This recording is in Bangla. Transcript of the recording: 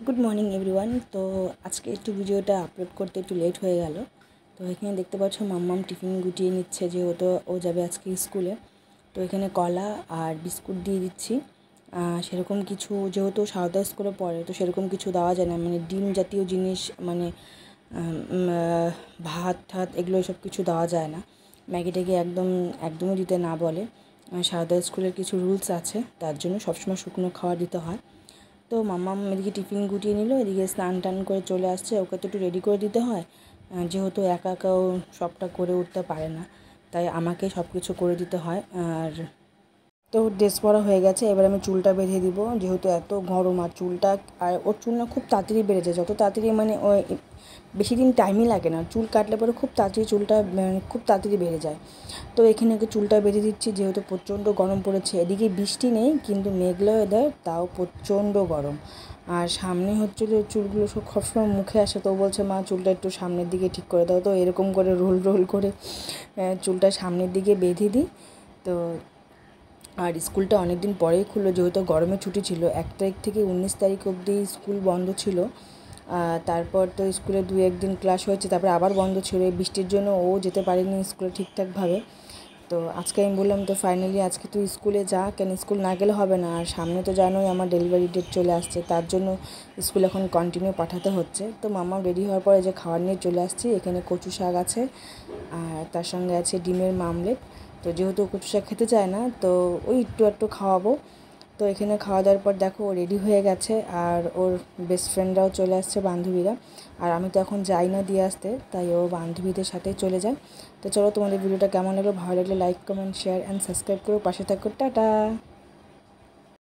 Good morning everyone. তো আজকে একটু ভিডিওটা আপলোড করতে একটু লেট হয়ে গেল। তো এখানে দেখতে পাচ্ছ মাম্মাম টিফিন গুটিয়ে নিচ্ছে, যেহেতু ও যাবে আজকে স্কুলে। তো এখানে কলা আর বিস্কুট দিয়ে দিচ্ছি। সেরকম কিছু, যেহেতু সারদা স্কুলে পড়ে, তো সেরকম কিছু দেওয়া যায় না, মানে ডিম জাতীয় জিনিস, মানে ভাত ঠাত এগুলো সব কিছু দেওয়া যায় না। ম্যাগি ট্যাগি একদমই দিতে না বলে। সারদা স্কুলের কিছু রুলস আছে, তার জন্য সবসময় শুকনো খাবার দিতে হয়। তো মাম্মাম এদিকে টিফিন গুটিয়ে নিল, এদিকে স্নান টান করে চলে আসছে। ওকে তো একটু রেডি করে দিতে হয়, যেহেতু একা একাও সবটা করে উঠতে পারে না, তাই আমাকে সব কিছু করে দিতে হয়। আর তো ড্রেস পরা হয়ে গেছে, এবার আমি চুলটা বেঁধে দিব, যেহেতু এত গরম। আর চুলটা, আর ওর চুল না খুব তাড়াতাড়ি বেড়ে যায়, যত তাড়াতাড়ি মানে ওই বেশি দিন টাইমই লাগে না, চুল কাটলে পরে খুব তাড়াতাড়ি চুলটা খুব তাড়াতাড়ি বেড়ে যায়। তো এখানে ওকে চুলটা বেঁধে দিচ্ছি, যেহেতু প্রচণ্ড গরম পড়েছে। এদিকে বৃষ্টি নেই, কিন্তু মেঘলা ওয়েদার, তাও প্রচণ্ড গরম। আর সামনে হচ্ছিল চুলগুলো সবসময় মুখে আসে, তো বলছে মা চুলটা একটু সামনের দিকে ঠিক করে দাও। তো এরকম করে রোল করে চুলটা সামনের দিকে বেঁধে দিই। তো আর স্কুলটা অনেক দিন পরেই খুললো, যেহেতু গরমের ছুটি ছিল। 1 তারিখ থেকে 19 তারিখ অবধি স্কুল বন্ধ ছিল। তারপর তো স্কুলে 2-1 দিন ক্লাস হয়েছে, তারপরে আবার বন্ধ ছিল। এই বৃষ্টির জন্য ও যেতে পারেনি স্কুলে ঠিকঠাকভাবে। তো আজকে আমি বললাম, তো ফাইনালি আজকে তুই স্কুলে যা, কেন স্কুল না গেলে হবে না। আর সামনে তো জানোই আমার ডেলিভারি ডেট চলে আসছে, তার জন্য স্কুল এখন কন্টিনিউ পাঠাতে হচ্ছে। তো মামা রেডি হওয়ার পরে যে খাবার নিয়ে চলে আসছি, এখানে কচু শাক আছে, আর তার সঙ্গে আছে ডিমের মামলেট। তো যেহেতু কচু শাক খেতে চায় না, তো ওই একটু খাওয়াবো। তো এখানে খাওয়া দাওয়ার পর দেখো ও রেডি হয়ে গেছে, আর ওর বেস্ট ফ্রেন্ডরাও চলে আসছে, বান্ধবীরা। আর আমি তো এখন যাই না দিয়ে আসতে, তাই ও বান্ধবীদের সাথেই চলে যায়। তো চলো, তোমাদের ভিডিওটা কেমন লাগলো, ভালো লাগলে like comment share and subscribe করো, পাশে থাকো। টাটা।